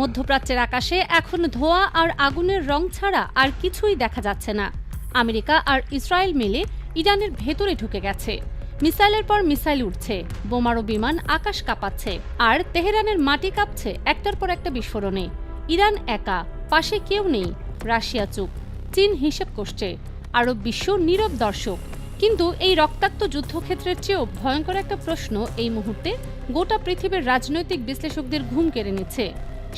মধ্যপ্রাচ্যের আকাশে এখন ধোঁয়া আর আগুনের রং ছাড়া আর কিছুই দেখা যাচ্ছে না। আমেরিকা আর ইসরায়েল মিলে ইরানের ভেতরে ঢুকে গেছে। মিসাইলের পর মিসাইল উঠছে, বোমারু বিমান আকাশ কাঁপাচ্ছে, আর তেহরানের মাটি কাঁপছে একটার পর একটা বিস্ফোরণে। ইরান একা, পাশে কেউ নেই। রাশিয়া চুপ, চীন হিসেব করছে, আরব বিশ্ব নীরব দর্শক। কিন্তু এই রক্তাক্ত যুদ্ধক্ষেত্রের চেয়েও ভয়ঙ্কর একটা প্রশ্ন এই মুহূর্তে গোটা পৃথিবীর রাজনৈতিক বিশ্লেষকদের ঘুম কেড়ে নিচ্ছে।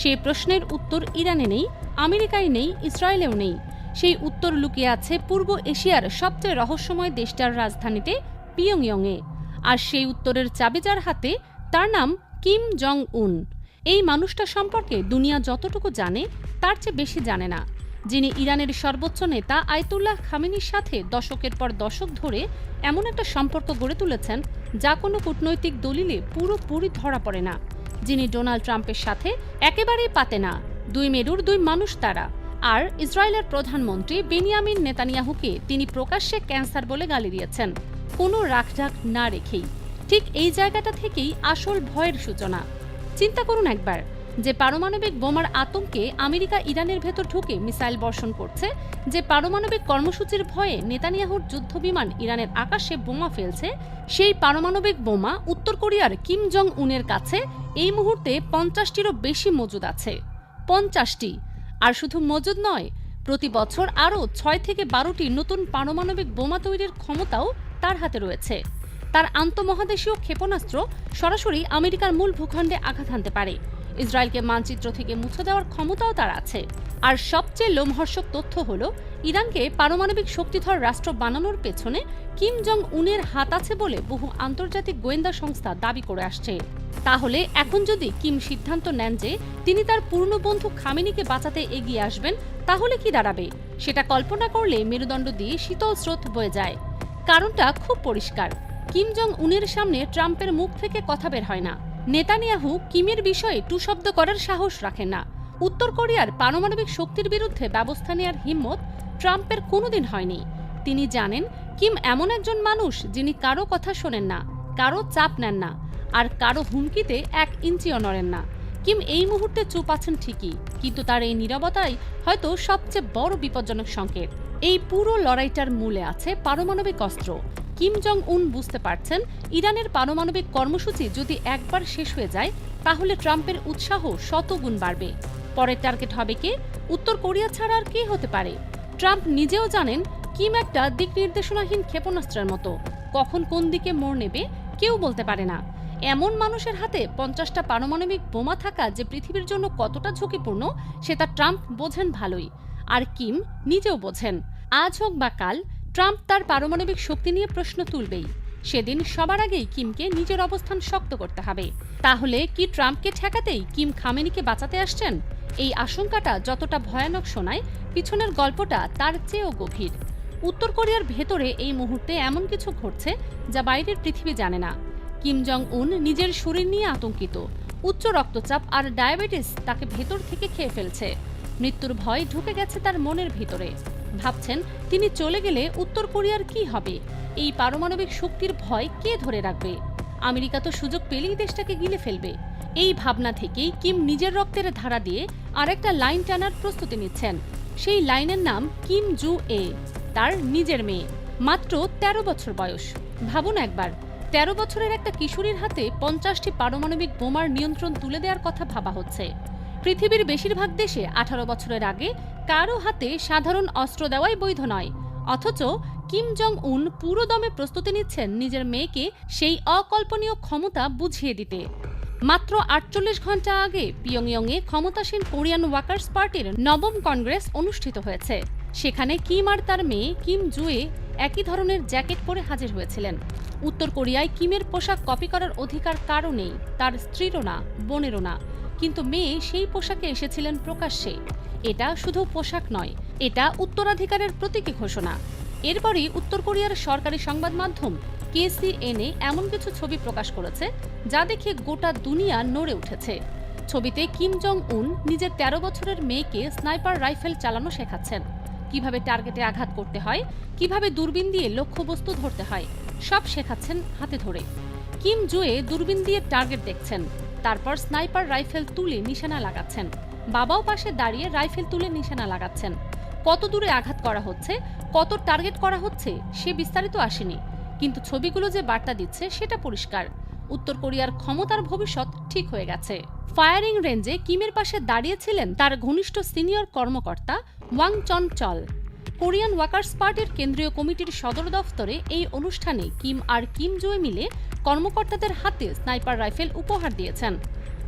সেই প্রশ্নের উত্তর ইরানে নেই, আমেরিকায় নেই, ইসরায়েলেও নেই। সেই উত্তর লুকিয়ে আছে পূর্ব এশিয়ার সবচেয়ে রহস্যময় দেশটার রাজধানীতে পিয়ংইয়ংয়ে। আর সেই উত্তরের চাবি যার হাতে, তার নাম কিম জং উন। এই মানুষটা সম্পর্কে দুনিয়া যতটুকু জানে তার চেয়ে বেশি জানে না। যিনি ইরানের সর্বোচ্চ নেতা আয়াতুল্লাহ খামেনির সাথে দশকের পর দশক ধরে এমন একটা সম্পর্ক গড়ে তুলেছেন যা কোনো কূটনৈতিক দলিলে পুরোপুরি ধরা পড়ে না। যিনি ডোনাল্ড ট্রাম্পের সাথে একেবারেই পাতে না। দুই মেরুর দুই মানুষ তারা। আর ইসরায়েলের প্রধানমন্ত্রী বেনিয়ামিন নেতানিয়াহুকে তিনি প্রকাশ্যে ক্যান্সার বলে গালি দিয়েছেন, কোনো রাখঢাক না রেখেই। ঠিক এই জায়গাটা থেকেই আসল ভয়ের সূচনা। চিন্তা করুন একবার, যে পারমাণবিক বোমার আতঙ্কে আমেরিকা ইরানের ভেতর ঢুকে মিসাইল বর্ষণ করছে, যে পারমাণবিক কর্মসূচির ভয়ে নেতানিয়াহুর যুদ্ধবিমান ইরানের আকাশে বোমা ফেলছে, সেই পারমাণবিক বোমা উত্তর কোরিয়ার কিম জং উনের কাছে এই মুহূর্তে 50টিরও বেশি মজুদ আছে। 50টি। আর শুধু মজুদ নয়, প্রতি বছর আরও 6 থেকে 12টি নতুন পারমাণবিক বোমা তৈরির ক্ষমতাও তার হাতে রয়েছে। তার আন্তঃমহাদেশীয় ক্ষেপণাস্ত্র সরাসরি আমেরিকার মূল ভূখণ্ডে আঘাত হানতে পারে। ইসরায়েলকে মানচিত্র থেকে মুছে দেওয়ার ক্ষমতাও তার আছে। আর সবচেয়ে লোমহর্ষক তথ্য হল, ইরানকে পারমাণবিক শক্তিধর রাষ্ট্র বানানোর পেছনে কিম জং উনের হাত আছে বলে বহু আন্তর্জাতিক গোয়েন্দা সংস্থা দাবি করে আসছে। তাহলে এখন যদি কিম সিদ্ধান্ত নেন যে তিনি তার পুরনো বন্ধু খামেনিকে বাঁচাতে এগিয়ে আসবেন, তাহলে কি দাঁড়াবে? সেটা কল্পনা করলে মেরুদণ্ড দিয়ে শীতল স্রোত বয়ে যায়। কারণটা খুব পরিষ্কার, কিম জং উনের সামনে ট্রাম্পের মুখ থেকে কথা বের হয় না। নেতানিয়াহু কিমের বিষয়ে টু শব্দ করার সাহস রাখেন না। উত্তর কোরিয়ার পারমাণবিক শক্তির বিরুদ্ধে ব্যবস্থা নেওয়ার হিম্মত ট্রাম্পের কোনোদিন হয়নি। তিনি জানেন কিম এমন একজন মানুষ যিনি কারো কথা শোনেন না, কারো চাপ নেন না, আর কারো হুমকিতে 1 ইঞ্চিও নড়েন না। কিম এই মুহূর্তে চুপ আছেন ঠিকই, কিন্তু তার এই নীরবতাই হয়তো সবচেয়ে বড় বিপজ্জনক সংকেত। এই পুরো লড়াইটার মূলে আছে পারমাণবিক অস্ত্র। কিম জং উন বুঝতে পারছেন, ইরানের পারমাণবিক কর্মসূচি যদি একবার শেষ হয়ে যায়, তাহলে ট্রাম্পের উৎসাহ শতগুণ বাড়বে। পরের টার্গেট হবে কে? উত্তর কোরিয়া ছাড়া আর কে হতে পারে? ট্রাম্প নিজেও জানেন কিম একটা দিক নির্দেশনাহীন ক্ষেপণাস্ত্রের মতো। কখন কোন দিকে মোড় নেবে কেউ বলতে পারে না। এমন মানুষের হাতে 50টা পারমাণবিক বোমা থাকা যে পৃথিবীর জন্য কতটা ঝুঁকিপূর্ণ, সেটা ট্রাম্প বোঝেন ভালোই। আর কিম নিজেও বোঝেন। আজ হোক বা কাল ট্রাম্প তার পারমাণবিক শক্তি নিয়ে প্রশ্ন তুলবেই। সেদিন সবার আগেই কিমকে নিজের অবস্থান শক্ত করতে হবে। তাহলে কি ট্রাম্পকে ঠেকাতেই কিম খামেনিকে বাঁচাতে আসছেন? এই আশঙ্কাটা যতটা ভয়ানক শোনায়, পিছনের গল্পটা তার চেয়েও গভীর। উত্তর কোরিয়ার ভেতরে এই মুহূর্তে এমন কিছু ঘটছে যা বাইরের পৃথিবী জানে না। কিম জং উন নিজের শরীর নিয়ে আতঙ্কিত। উচ্চ রক্তচাপ আর ডায়াবেটিস তাকে ভেতর থেকে খেয়ে ফেলছে। মৃত্যুর ভয় ঢুকে গেছে তার মনের ভিতরে। ভাবছেন তিনি চলে গেলে উত্তর কোরিয়ার কি হবে? এই পারমাণবিক শক্তির ভয় কে ধরে রাখবে? আমেরিকা তো সুযোগ পেলেই দেশটাকে গিলে ফেলবে। এই ভাবনা থেকেই কিম নিজের রক্তের ধারা দিয়ে আরেকটা লাইন টানার প্রস্তুতি নিচ্ছেন। সেই লাইনের নাম কিম জু এ, তার নিজের মেয়ে। মাত্র 13 বছর বয়স। ভাবুন একবার, 13 বছরের একটা কিশোরীর হাতে 50টি পারমাণবিক বোমার নিয়ন্ত্রণ তুলে দেওয়ার কথা ভাবা হচ্ছে। পৃথিবীর বেশিরভাগ দেশে 18 বছরের আগে কারো হাতে সাধারণ অস্ত্র দেওয়াই বৈধ নয়। অথচ কিম জং উন পুরো দমে প্রস্তুতি নিচ্ছেন নিজের মেয়েকে সেই অকল্পনীয় ক্ষমতা বুঝিয়ে দিতে। মাত্র 48 ঘন্টা আগে পিয়ংইয়ংয়ে ক্ষমতাসীন কোরিয়ান ওয়ার্কার্স পার্টির 9ম কংগ্রেস অনুষ্ঠিত হয়েছে। সেখানে কিম আর তার মেয়ে কিম জুয়ে একই ধরনের জ্যাকেট পরে হাজির হয়েছিলেন। উত্তর কোরিয়ায় কিমের পোশাক কপি করার অধিকার কারও নেই, তার স্ত্রীরও না, বোনেরও না। কিন্তু মেয়ে সেই পোশাকে এসেছিলেন প্রকাশ্যে। এটা শুধু পোশাক নয়, এটা উত্তরাধিকারের প্রতীকী ঘোষণা। এরপরই উত্তর কোরিয়ার সরকারি সংবাদ মাধ্যম KCNA এমন কিছু ছবি প্রকাশ করেছে যা দেখে গোটা দুনিয়া নড়ে উঠেছে। ছবিতে কিম জং উন নিজের 13 বছরের মেয়েকে স্নাইপার রাইফেল চালানো শেখাচ্ছেন। কিভাবে টার্গেটে আঘাত করতে হয়, কিভাবে দূরবীন দিয়ে লক্ষ্যবস্তু ধরতে হয়, সব শেখাচ্ছেন হাতে ধরে। কিম জুয়ে দূরবীন দিয়ে টার্গেট দেখছেন, তারপর স্নাইপার রাইফেল তুলে নিশানা লাগাচ্ছেন। বাবাও পাশে দাঁড়িয়ে রাইফেল তুলে নিশানা লাগাচ্ছেন। কত দূরে আঘাত করা হচ্ছে, কত টার্গেট করা হচ্ছে সে বিস্তারিত আসেনি, কিন্তু ছবিগুলো যে বার্তা দিচ্ছে সেটা পরিষ্কার। উত্তর কোরিয়ার ক্ষমতার ভবিষ্যৎ ঠিক হয়ে গেছে। ফায়ারিং রেঞ্জে কিমের পাশে দাঁড়িয়েছিলেন তার ঘনিষ্ঠ সিনিয়র কর্মকর্তা ওয়াং চন চল। কোরিয়ান ওয়ার্কার্স পার্টির কেন্দ্রীয় কমিটির সদর দফতরে এই অনুষ্ঠানে কিম আর কিম জোয়ে মিলে কর্মকর্তাদের হাতে স্নাইপার রাইফেল উপহার দিয়েছেন।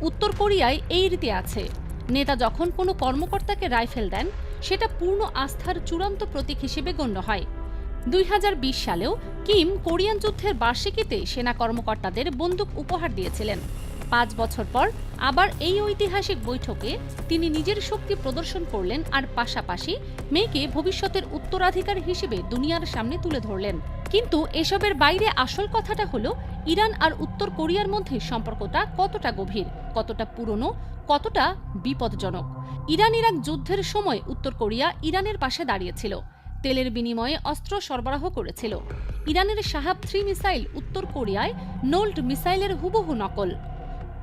উত্তর কোরিয়ায় এই রীতি আছে, নেতা যখন কোনো কর্মকর্তাকে রাইফেল দেন সেটা পূর্ণ আস্থার চূড়ান্ত প্রতীক হিসেবে গণ্য হয়। 2020 সালেও কিম কোরিয়ান যুদ্ধের বার্ষিকীতে সেনা কর্মকর্তাদের বন্দুক উপহার দিয়েছিলেন। 5 বছর পর আবার এই ঐতিহাসিক বৈঠকে তিনি নিজের শক্তি প্রদর্শন করলেন আর পাশাপাশি মেয়েকে ভবিষ্যতের উত্তরাধিকার হিসেবে দুনিয়ার সামনে তুলে ধরলেন। কিন্তু এসবের বাইরে আসল কথাটা হলো ইরান আর উত্তর কোরিয়ার মধ্যে সম্পর্কটা কতটা গভীর, কতটা পুরনো, কতটা বিপজ্জনক। ইরান ইরাক যুদ্ধের সময় উত্তর কোরিয়া ইরানের পাশে দাঁড়িয়েছিল, তেলের বিনিময়ে অস্ত্র সরবরাহ করেছিল। ইরানের শাহাব 3 মিসাইল উত্তর কোরিয়ায় নোল্ড মিসাইলের হুবহু নকল।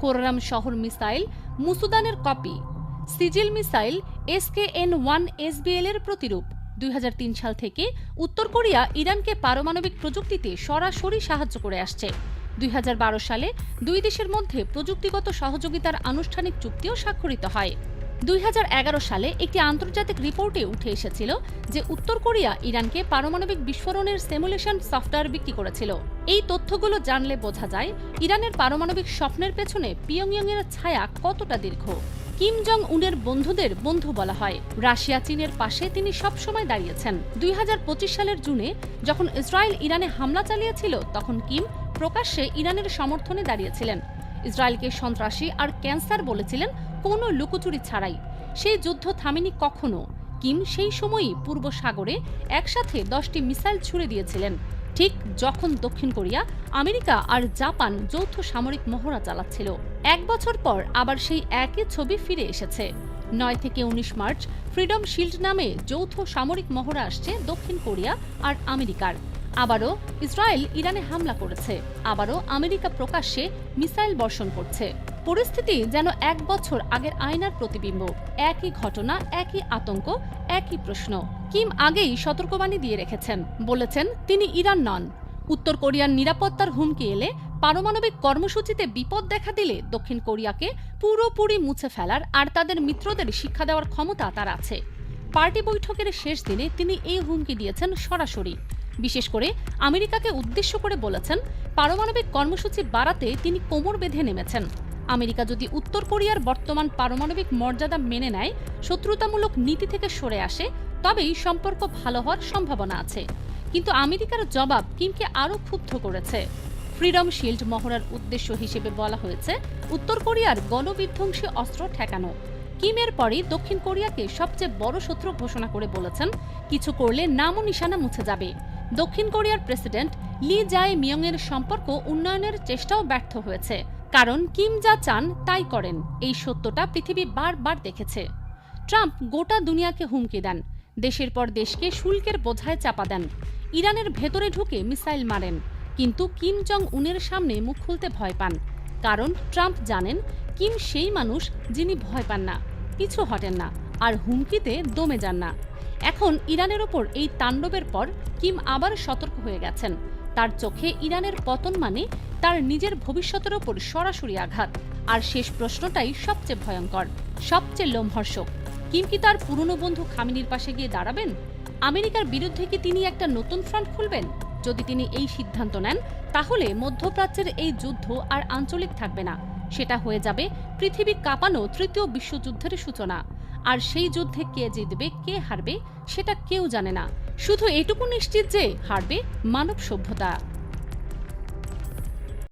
কোররাম শহর মিসাইল মুসুদানের কপি। সিজিল মিসাইল SKN-1 SBL এর প্রতিরূপ। 2003 সাল থেকে উত্তর কোরিয়া ইরানকে পারমাণবিক প্রযুক্তিতে সরাসরি সাহায্য করে আসছে। 2012 সালে দুই দেশের মধ্যে প্রযুক্তিগত সহযোগিতার আনুষ্ঠানিক চুক্তিও স্বাক্ষরিত হয়। 2011 সালে একটি আন্তর্জাতিক রিপোর্টে উঠে এসেছিল যে উত্তর কোরিয়া ইরানকে পারমাণবিক বিস্ফোরণের সিমুলেশন সফটওয়্যার বিক্রি করেছিল। এই তথ্যগুলো জানলে বোঝা যায় ইরানের পারমাণবিক স্বপ্নের পেছনে পিয়ংইয়ংয়ের ছায়া কতটা দীর্ঘ। কিম জং উনের বন্ধুদের বন্ধু বলা হয়। রাশিয়া চীনের পাশে তিনি সবসময় দাঁড়িয়েছেন। 2025 সালের জুনে যখন ইসরায়েল ইরানে হামলা চালিয়েছিল তখন কিম প্রকাশ্যে ইরানের সমর্থনে দাঁড়িয়েছিলেন। ইসরায়েলকে সন্ত্রাসী আর ক্যান্সার বলেছিলেন কোনো লুকোচুরি ছাড়াই। সেই যুদ্ধ থামেনি কখনো। কিম সেই সময়ই পূর্ব সাগরে একসাথে 10টি মিসাইল ছুড়ে দিয়েছিলেন, ঠিক যখন দক্ষিণ কোরিয়া, আমেরিকা আর জাপান যৌথ সামরিক মহড়া চালাচ্ছিল। 1 বছর পর আবার সেই একই ছবি ফিরে এসেছে। 9 থেকে 19 মার্চ ফ্রিডম শিল্ড নামে যৌথ সামরিক মহড়া আসছে দক্ষিণ কোরিয়া আর আমেরিকার। আবারও ইসরায়েল ইরানে হামলা করেছে, আবারও আমেরিকা প্রকাশ্যে মিসাইল বর্ষণ করছে। পরিস্থিতি যেন 1 বছর আগের আয়নার প্রতিবিম্ব। একই ঘটনা, একই আতঙ্ক, একই প্রশ্ন। কিম আগেই সতর্কবাণী দিয়ে রেখেছেন, বলেছেন তিনি ইরান নন। উত্তর কোরিয়ার নিরাপত্তার হুমকি এলে, পারমাণবিক কর্মসূচিতে বিপদ দেখা দিলে দক্ষিণ কোরিয়াকে পুরোপুরি মুছে ফেলার আর তাদের মিত্রদের শিক্ষা দেওয়ার ক্ষমতা তার আছে। পার্টি বৈঠকের শেষ দিনে তিনি এই হুমকি দিয়েছেন সরাসরি। বিশেষ করে আমেরিকাকে উদ্দেশ্য করে বলেছেন, পারমাণবিক কর্মসূচি বাড়াতে তিনি কোমর বেঁধে নেমেছেন। আমেরিকা যদি উত্তর কোরিয়ার বর্তমান পারমাণবিক মর্যাদা মেনে নেয়, শত্রুতামূলক নীতি থেকে সরে আসে, তবেই সম্পর্ক ভালো হওয়ার সম্ভাবনা আছে। কিন্তু আমেরিকার জবাব কিমকে আরও ক্ষুব্ধ করেছে। ফ্রিডম শিল্ড মহড়ার উদ্দেশ্য হিসেবে বলা হয়েছে উত্তর কোরিয়ার গণবিধ্বংসী অস্ত্র ঠেকানো। কিমের পরই দক্ষিণ কোরিয়াকে সবচেয়ে বড় শত্রু ঘোষণা করে বলেছেন, কিছু করলে নামও নিশানা মুছে যাবে। দক্ষিণ কোরিয়ার প্রেসিডেন্ট লি জায়ে মিয়ংয়ের সম্পর্ক উন্নয়নের চেষ্টাও ব্যর্থ হয়েছে, কারণ কিম যা চান তাই করেন। এই সত্যটা পৃথিবী বারবার দেখেছে। ট্রাম্প গোটা দুনিয়াকে হুমকি দেন, দেশের পর দেশকে শুল্কের বোঝায় চাপা দেন, ইরানের ভেতরে ঢুকে মিসাইল মারেন, কিন্তু কিম জং উনের সামনে মুখ খুলতে ভয় পান। কারণ ট্রাম্প জানেন কিম সেই মানুষ যিনি ভয় পান না, পিছু হটেন না, আর হুমকিতে দমে যান না। এখন ইরানের ওপর এই তাণ্ডবের পর কিম আবার সতর্ক হয়ে গেছেন। তার চোখে ইরানের পতন মানে তার নিজের ভবিষ্যতের ওপর সরাসরি আঘাত। আর শেষ প্রশ্নটাই সবচেয়ে ভয়ঙ্কর, সবচেয়ে লোমহর্ষক। কিম কি তার পুরনো বন্ধু খামেনির পাশে গিয়ে দাঁড়াবেন? আমেরিকার বিরুদ্ধে কি তিনি একটা নতুন ফ্রন্ট খুলবেন? যদি তিনি এই সিদ্ধান্ত নেন, তাহলে মধ্যপ্রাচ্যের এই যুদ্ধ আর আঞ্চলিক থাকবে না, সেটা হয়ে যাবে পৃথিবী কাঁপানো তৃতীয় বিশ্বযুদ্ধের সূচনা। আর সেই যুদ্ধে কে জিতবে, কে হারবে, সেটা কেউ জানে না। শুধু এটুকু নিশ্চিত যে হারবে মানব সভ্যতা।